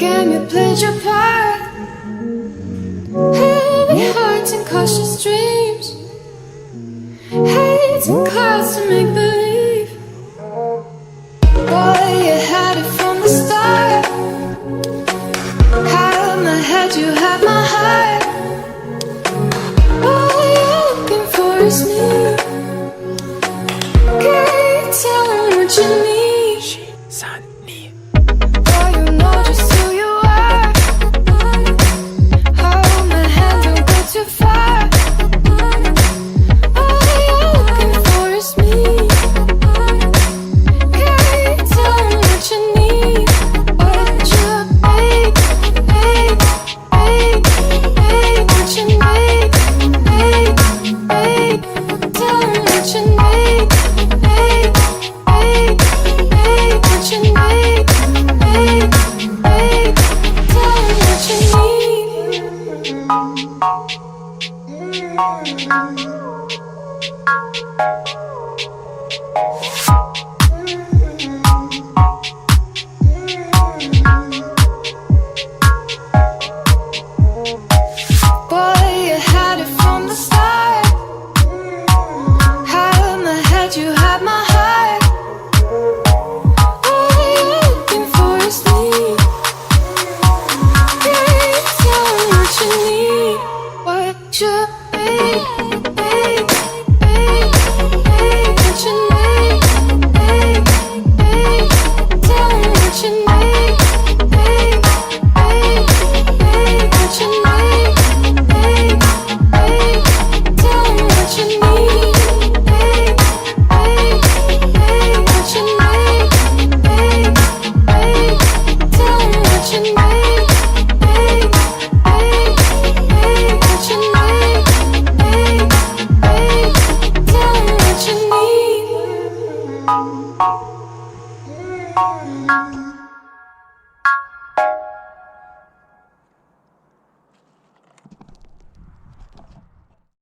game, you played your part. Heavy hearts and cautious dreams, hate and clouds to make believe. Boy, you had it from the start. Had my head, you had my heart. All you're looking for is me. Can't tell them what you need. Boy, you know just who you are. Hold my hand, don't go too far. All you're looking for is me. Can't tell them what you need. What you need, what you need, tell them what you need, what you need, tell them what you Boy, you had it from the start. Had my head, you had my heart. All you're looking for is me. Can't tell me what you need. What you need, what you need, tell me what you need, what you need, tell me what you need, what you need, tell me what you need, what you need, tell me what you need.